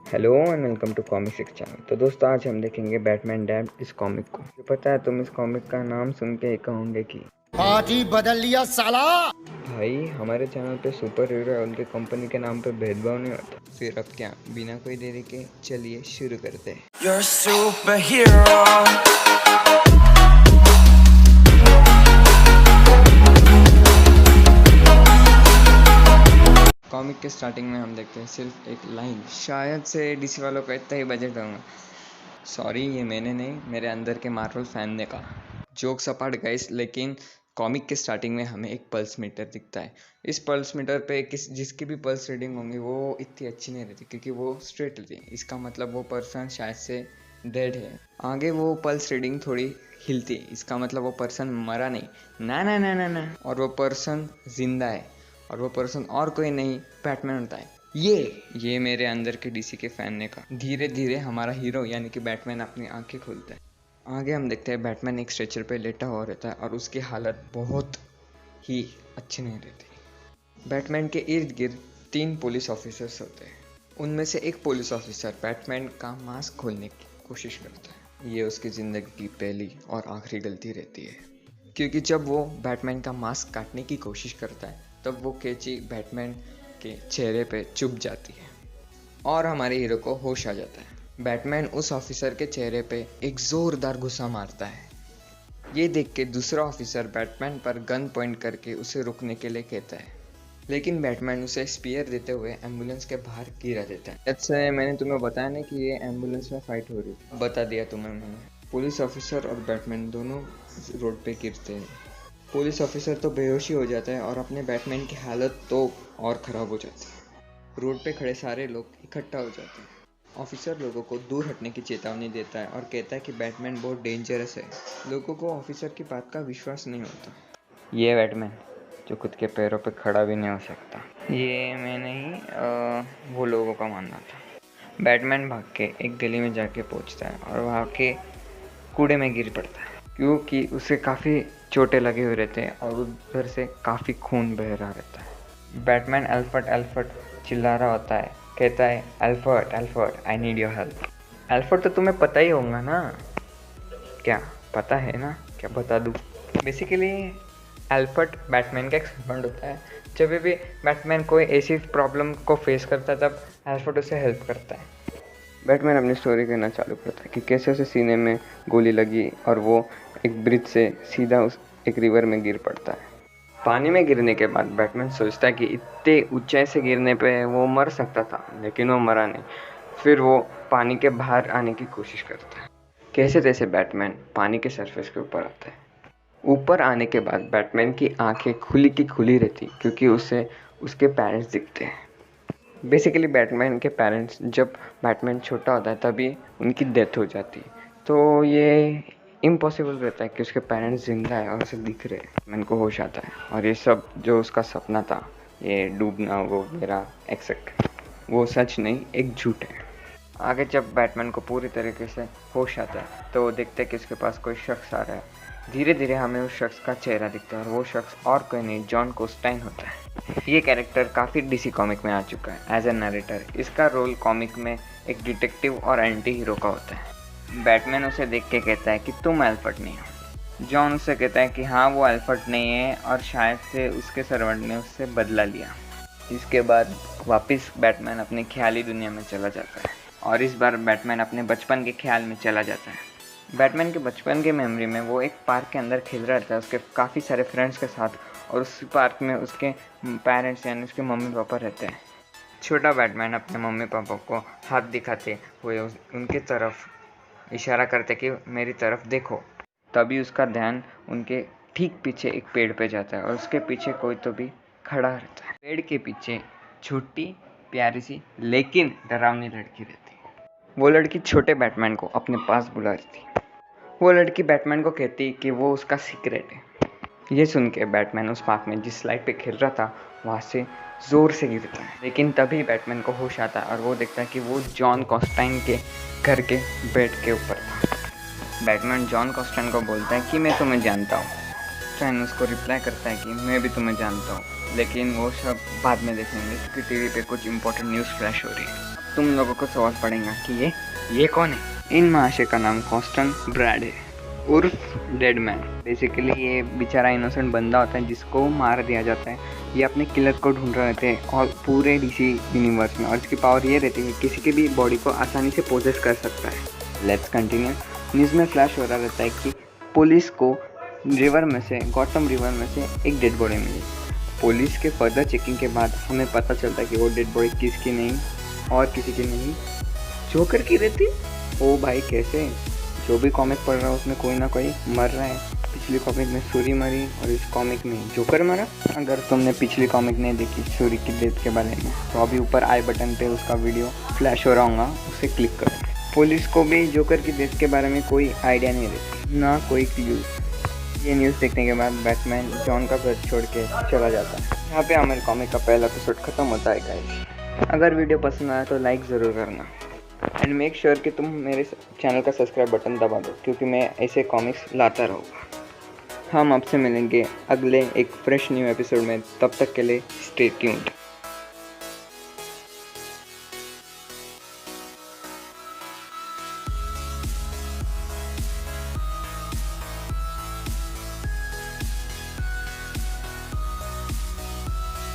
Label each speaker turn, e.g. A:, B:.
A: Hello and welcome to comic six channel. तो दोस्तों आज हम देखेंगे बैटमैन डैड इस कॉमिक को। मुझे पता है तुम इस कॉमिक का नाम सुन के कहोगे कि
B: पार्टी बदल लिया साला।
A: भाई हमारे चैनल पे सुपर हीरो है, उनके कंपनी के नाम पे भेदभाव नहीं होता। फिर अब क्या, बिना कोई देरी के चलिए शुरू करते हैं।
C: You're a superhero.
A: कॉमिक के स्टार्टिंग में हम देखते हैं सिर्फ एक लाइन, शायद से डीसी वालों का इतना ही बजट होगा। सॉरी, ये मैंने नहीं, मेरे अंदर के मार्वल फैन ने कहा। जोक्स अपार्ट गाइस, लेकिन कॉमिक के स्टार्टिंग में हमें एक पल्स मीटर दिखता है। इस पल्स मीटर पे जिसकी भी पल्स रीडिंग होंगी वो इतनी अच्छी नहीं रहती क्योंकि वो स्ट्रेट रहती है। इसका मतलब वो पर्सन शायद से डेड है। आगे वो पल्स रीडिंग थोड़ी हिलती है, इसका मतलब वो पर्सन मरा नहीं, ना ना ना ना ना, और वो पर्सन जिंदा है। और वो पर्सन और कोई नहीं, बैटमैन होता है। ये मेरे अंदर के डीसी के फैन ने कहा। धीरे धीरे हमारा हीरो यानी कि बैटमैन अपनी आंखें खोलता है। आगे हम देखते हैं बैटमैन एक स्ट्रेचर पे लेटा हुआ रहता है और उसकी हालत बहुत ही अच्छी नहीं रहती। बैटमैन के इर्द गिर्द 3 पुलिस ऑफिसर्स होते हैं। उनमें से एक पुलिस ऑफिसर बैटमैन का मास्क खोलने की कोशिश करता है। ये उसकी ज़िंदगी की पहली और आखिरी गलती रहती है, क्योंकि जब वो बैटमैन का मास्क काटने की कोशिश करता है तब वो कैंची बैटमैन के चेहरे पे चुभ जाती है और हमारे हीरो को होश आ जाता है। बैटमैन उस ऑफिसर के चेहरे पे एक जोरदार घुसा मारता है। ये देख के दूसरा ऑफिसर बैटमैन पर गन पॉइंट करके उसे रुकने के लिए कहता है, लेकिन बैटमैन उसे स्पीयर देते हुए एम्बुलेंस के बाहर गिरा देता है। अच्छा, मैंने तुम्हें बताया ना कि ये एम्बुलेंस में फाइट हो रही है, बता दिया तुम्हें मैंने। पुलिस ऑफिसर और बैटमैन दोनों रोड पे गिरते हैं। पुलिस ऑफिसर तो बेहोशी हो जाता है और अपने बैटमैन की हालत तो और ख़राब हो जाती है। रोड पे खड़े सारे लोग इकट्ठा हो जाते हैं। ऑफिसर लोगों को दूर हटने की चेतावनी देता है और कहता है कि बैटमैन बहुत डेंजरस है। लोगों को ऑफिसर की बात का विश्वास नहीं होता। ये बैटमैन जो खुद के पैरों पे खड़ा भी नहीं हो सकता, ये मैं नहीं, वो लोगों का मानना था। बैटमैन भाग के एक गली में जाके पहुंचता है और वहाँ के कूड़े में गिर पड़ता है क्योंकि उसे काफ़ी चोटें लगे हुए रहते हैं और उधर से काफ़ी खून बह रहा रहता है। बैटमैन एल्फ्रेड एल्फ्रेड चिल्ला रहा होता है, कहता है Alfred Alfred I need your help. Alfred तो तुम्हें पता ही होगा ना, क्या पता है ना, क्या बता दूँ। बेसिकली एल्फ्रेड बैटमैन का एक सर्वेंट होता है। जब भी बैटमैन कोई ऐसी प्रॉब्लम को फेस करता है तब एल्फ्रेड उसे हेल्प करता है। बैटमैन अपनी स्टोरी कहना चालू करता है कि कैसे उसे सीने में गोली लगी और वो एक ब्रिज से सीधा उस एक रिवर में गिर पड़ता है। पानी में गिरने के बाद बैटमैन सोचता है कि इतने ऊंचाई से गिरने पे वो मर सकता था, लेकिन वो मरा नहीं। फिर वो पानी के बाहर आने की कोशिश करता है। कैसे तैसे बैटमैन पानी के सरफेस के ऊपर आता है। ऊपर आने के बाद बैटमैन की आंखें खुली की खुली रहती क्योंकि उसे उसके पेरेंट्स दिखते हैं। बेसिकली बैटमैन के पेरेंट्स जब बैटमैन छोटा होता है तभी उनकी डेथ हो जाती है, तो ये इम्पॉसिबल रहता है कि उसके पेरेंट्स जिंदा है और उसे दिख रहे हैं। बैटमैन को होश आता है और ये सब जो उसका सपना था, ये डूबना वो मेरा एक्सेप्ट, वो सच नहीं, एक झूठ है। आगे जब बैटमैन को पूरी तरीके से होश आता है तो वो देखते हैं कि उसके पास कोई शख्स आ रहा है। धीरे धीरे हमें उस शख्स का चेहरा दिखता है और वो शख्स और कोई नहीं, जॉन कॉस्टाइन होता है। ये कैरेक्टर काफ़ी डीसी कॉमिक में आ चुका है एज ए नरेटर। इसका रोल कॉमिक में एक डिटेक्टिव और एंटी हीरो का होता है। बैटमैन उसे देख के कहता है कि तुम एल्फ्रेड नहीं हो। जॉन उसे कहता है कि हाँ वो एल्फ्रेड नहीं है और शायद से उसके सर्वेंट ने उससे बदला लिया। इसके बाद वापस बैटमैन अपनी ख्याली दुनिया में चला जाता है और इस बार बैटमैन अपने बचपन के ख्याल में चला जाता है। बैटमैन के बचपन के मेमोरी में वो एक पार्क के अंदर खेल रहा था उसके काफ़ी सारे फ्रेंड्स के साथ, और उस पार्क में उसके पेरेंट्स यानी उसके मम्मी पापा रहते हैं। छोटा बैटमैन अपने मम्मी पापा को हाथ दिखाते हुए उनके तरफ इशारा करते कि मेरी तरफ देखो। तभी उसका ध्यान उनके ठीक पीछे एक पेड़ पे जाता है और उसके पीछे कोई तो भी खड़ा रहता है। पेड़ के पीछे छोटी प्यारी सी लेकिन डरावनी लड़की रहती है। वो लड़की छोटे बैटमैन को अपने पास बुला रही थी। वो लड़की बैटमैन को कहती कि वो उसका सीक्रेट है। ये सुन के बैटमैन उस पार्क में जिस स्लाइड पे खेल रहा था वहाँ से ज़ोर से गिरता है, लेकिन तभी बैटमैन को होश आता है और वो देखता है कि वो जॉन कॉस्टाइन के घर के बेड के ऊपर था। बैटमैन जॉन कॉस्टाइन को बोलता है कि मैं तुम्हें जानता हूँ। कॉस्टाइन उसको रिप्लाई करता है कि मैं भी तुम्हें जानता हूँ, लेकिन वो सब बाद में देखेंगे क्योंकि टीवी पे कुछ इंपॉर्टेंट न्यूज़ फ्लैश हो रही है। तुम लोगों को सवाल पड़ेगा कि ये कौन है। इन महाशय का नाम कॉस्टन ब्रैड है उर्फ डेड मैन। बेसिकली ये बेचारा इनोसेंट बंदा होता है जिसको मार दिया जाता है। ये अपने किलर को ढूंढ रहे रहते हैं और पूरे डीसी यूनिवर्स में, और इसकी पावर ये रहती है कि किसी की भी बॉडी को आसानी से पोजेस कर सकता है। Let's continue. न्यूज़ में फ्लैश हो रहा रहता है कि पुलिस को रिवर में से, गॉथम रिवर में से एक डेड बॉडी मिली। पुलिस के फर्दर चेकिंग के बाद हमें पता चलता है कि वो डेड बॉडी किसकी नहीं और किसी की नहीं, जोकर की रहती। ओ भाई कैसे, जो भी कॉमिक पढ़ रहा है उसमें कोई ना कोई मर रहा है। पिछली कॉमिक में सूरी मरी और इस कॉमिक में जोकर मरा। अगर तुमने पिछली कॉमिक नहीं देखी सूरी की डेथ के बारे में तो अभी ऊपर आई बटन पे उसका वीडियो फ्लैश हो रहा होगा, उसे क्लिक करो। पुलिस को भी जोकर की डेथ के बारे में कोई आइडिया नहीं रहती, ना कोई क्लूज। ये न्यूज़ देखने के बाद बैटमैन जॉन का घर छोड़ के चला जाता है। यहाँ पे हमारे कॉमिक का पहला एपिसोड खत्म होता है गाइस। अगर वीडियो पसंद आया तो लाइक ज़रूर करना एंड मेक श्योर कि तुम मेरे चैनल का सब्सक्राइब बटन दबा दो, क्योंकि मैं ऐसे कॉमिक्स लाता रहूँगा। हम आपसे मिलेंगे अगले एक फ्रेश न्यू एपिसोड में, तब तक के लिए स्टे ट्यून्ड।